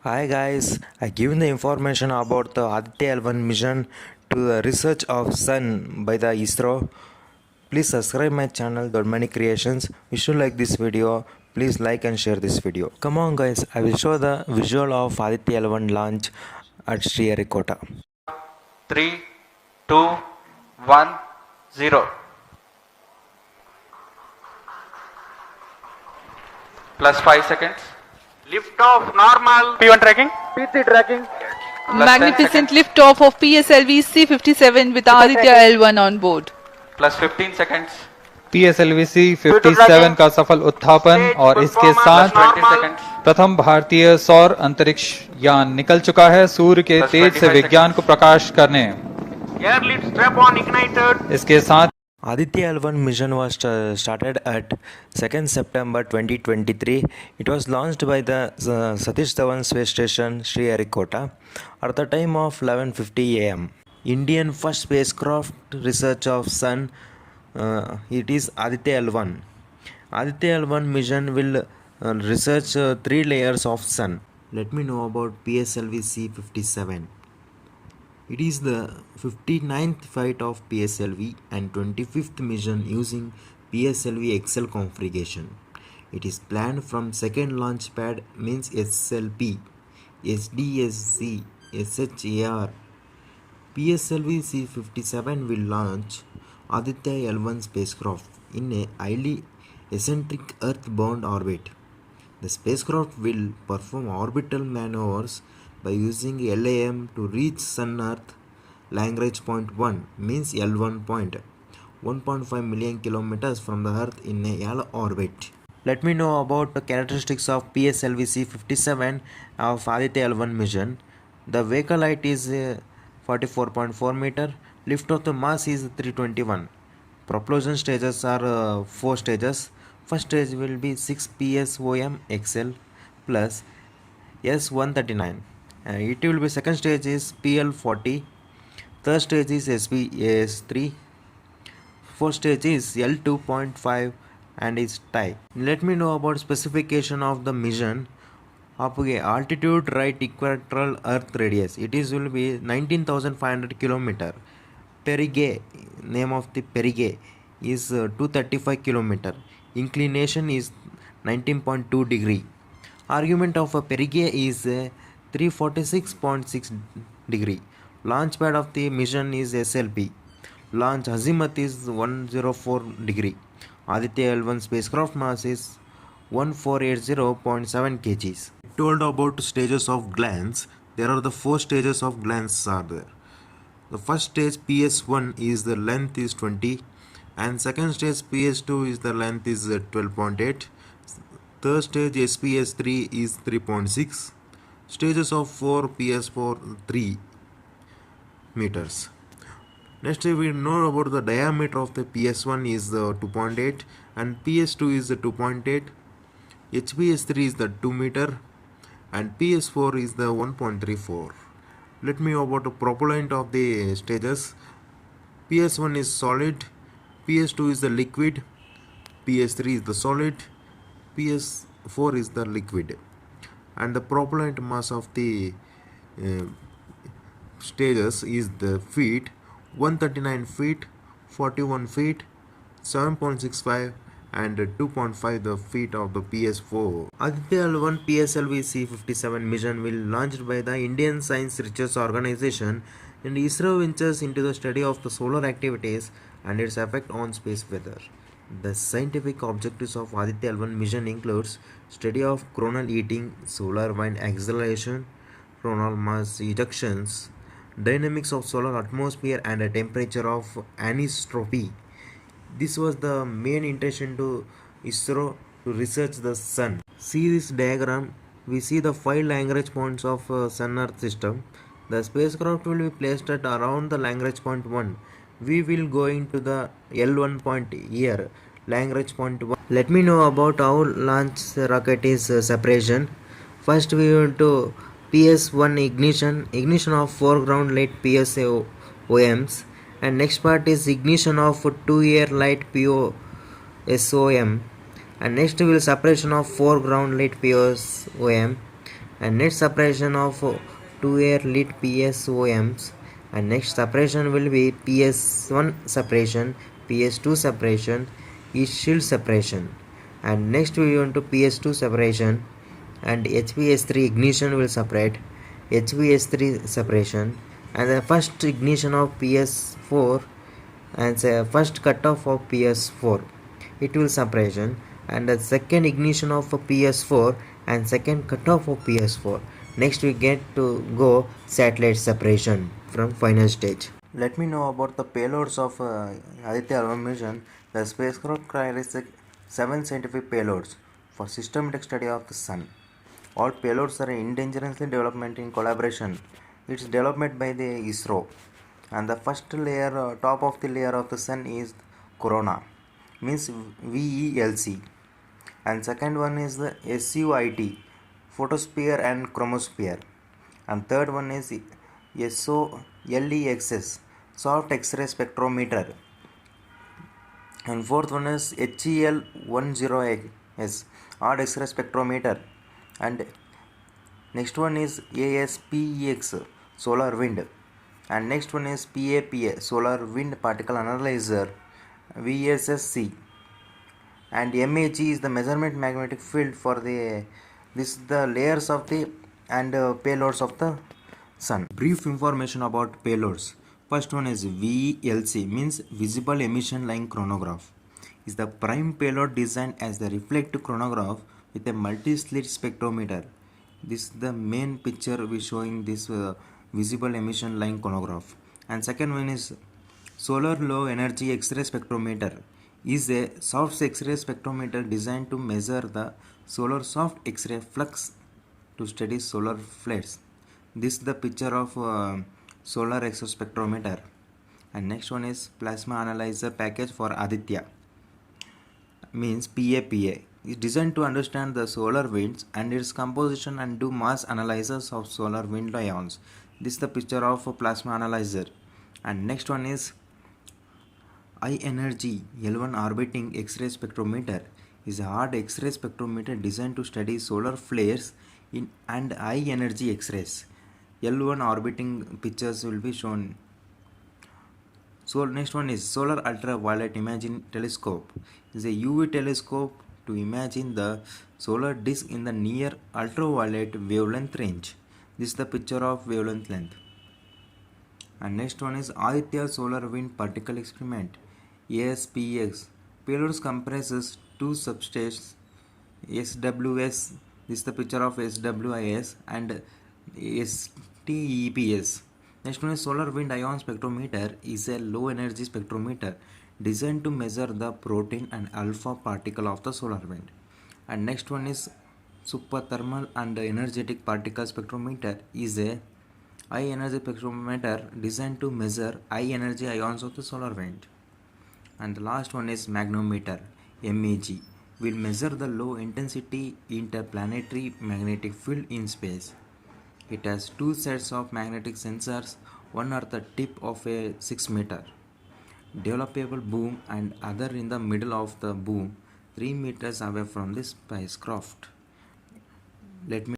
Hi guys, I given the information about the Aditya L1 mission to the research of Sun by the ISRO. Please subscribe my channel Doddamani Creations. If you like this video, please like and share this video. Come on guys, I will show the visual of Aditya L1 launch at Sriharikota. 3, 2, 1, 0. Plus 5 seconds. Lift off normal. P1 tracking. P3 tracking. Plus 10 Magnificent seconds. liftoff of PSLV-C57 with Aditya L1 on board. Plus 15 seconds. PSLV-C57 का सफल उत्थापन और इसके Plus साथ 20 seconds. प्रथम भारतीय सौर अंतरिक्ष यान निकल चुका है सूर्य के Plus तेज से 25 विज्ञान को प्रकाश करने। Air lead strap on ignited. इसके साथ Aditya L1 mission was started at 2nd September 2023. It was launched by the Satish Dhawan space station Sriharikota at the time of 11:50 am. Indian first spacecraft research of Sun. It is Aditya L1. Aditya L1 mission will research 3 layers of Sun. Let me know about PSLV-C57. It is the 59th flight of PSLV and 25th mission using PSLV XL configuration. It is planned from second launch pad means SLP, SDSC, SHAR. PSLV C57 will launch Aditya L1 spacecraft in a highly eccentric Earth-bound orbit. The spacecraft will perform orbital maneuvers by using LAM to reach Sun-Earth Lagrange point 1 means L1 point 1.5 million kilometers from the Earth in a L orbit. Let me know about the characteristics of PSLV-C57 of Aditya L1 mission. The vehicle height is 44.4 meter. Lift of the mass is 321. Propulsion stages are 4 stages. First stage will be 6 PSOM XL plus S139. It will be second stage is PL40, third stage is SPAS3, fourth stage is L2.5 and is tie. Let me know about specification of the mission. Altitude right equatorial Earth radius. It is will be 19,500 km. Perigee, name of the perigee is 235 km. Inclination is 19.2 degree. Argument of a perigee is 346.6 degree. Launch pad of the mission is SLP. Launch azimuth is 104 degree. Aditya L1 spacecraft mass is 1480.7 kgs. Told about stages of glance. There are the 4 stages of glance are there. The first stage PS1 is the length is 20 and second stage PS2 is the length is 12.8. Third stage SPS3 is 3.6. Stages of 4 PS4 3 meters. Next we know about the diameter of the PS1 is 2.8 and PS2 is 2.8. HPS3 is the 2 meter and PS4 is the 1.34. Let me know about the propellant of the stages. PS1 is solid, PS2 is the liquid, PS3 is the solid, PS4 is the liquid. And the propellant mass of the stages is the feet, 139 feet, 41 feet, 7.65 and 2.5 the feet of the PS4. Aditya L1 PSLV-C57 mission will launched by the Indian Science Research Organization and ISRO ventures into the study of the solar activities and its effect on space weather. The scientific objectives of Aditya L1 mission includes study of coronal heating, solar wind acceleration, coronal mass ejections, dynamics of solar atmosphere and the temperature of anisotropy. This was the main intention to ISRO to research the Sun. See this diagram. We see the 5 Lagrange points of Sun-Earth system. The spacecraft will be placed at around the Lagrange point 1. We will go into the L1 point here, Lagrange point 1. Let me know about how launch rocket is separation. First we want to PS1 ignition of foreground light PSOMs, and next part is ignition of 2-air light POSOM, and next will separation of foreground light POSOM, and next separation of two air lit PSOMs, and next separation will be PS1 separation, PS2 separation, is shield separation, and next we want to PS2 separation, and HPS3 ignition will separate, HPS3 separation, and the first ignition of PS4 and the first cutoff of PS4 it will separation, and the second ignition of a PS4 and second cutoff of PS4. Next we get to go satellite separation from final stage. Let me know about the payloads of Aditya L1 mission. The spacecraft carries 7 scientific payloads for systematic study of the sun. All payloads are indigenously development in collaboration. It's development by the ISRO. And the first layer, top of the layer of the sun is corona, means VELC. And second one is the SUIT, photosphere and chromosphere. And third one is SOLEXS, soft X-ray spectrometer. And fourth one is HEL10S, odd X-ray spectrometer. And next one is ASPEX, solar wind. And next one is PAPA, solar wind particle analyzer, VSSC. And MAG is the measurement magnetic field for the layers of the and payloads of the sun. Brief information about payloads. First one is VLC, means visible emission line chronograph. Is the prime payload designed as the reflective chronograph with a multi-slit spectrometer. This is the main picture we showing this visible emission line chronograph. And second one is solar low energy X-ray spectrometer. Is a soft X-ray spectrometer designed to measure the solar soft X-ray flux to study solar flares. This is the picture of solar X-ray spectrometer. And next one is plasma analyzer package for Aditya, means PAPA. Is designed to understand the solar winds and its composition and do mass analysis of solar wind ions. This is the picture of a plasma analyzer. And next one is high energy L1 orbiting X-ray spectrometer. Is a hard X-ray spectrometer designed to study solar flares in and high energy X-rays. L1 orbiting pictures will be shown. So next one is solar ultraviolet imaging telescope. Is a UV telescope to imagine the solar disk in the near ultraviolet wavelength range. This is the picture of wavelength length. And next one is Aditya Solar Wind Particle Experiment, ASPX. Payloads comprises two substations, SWS, this is the picture of SWIS, and STEPS. Next one is solar wind ion spectrometer. Is a low energy spectrometer designed to measure the protein and alpha particle of the solar wind. And next one is superthermal and energetic particle spectrometer. Is a high energy spectrometer designed to measure high energy ions of the solar wind. And the last one is magnetometer, MAG, will measure the low intensity interplanetary magnetic field in space. It has two sets of magnetic sensors, one at the tip of a 6-meter developable boom and other in the middle of the boom 3 meters away from the spacecraft. Let me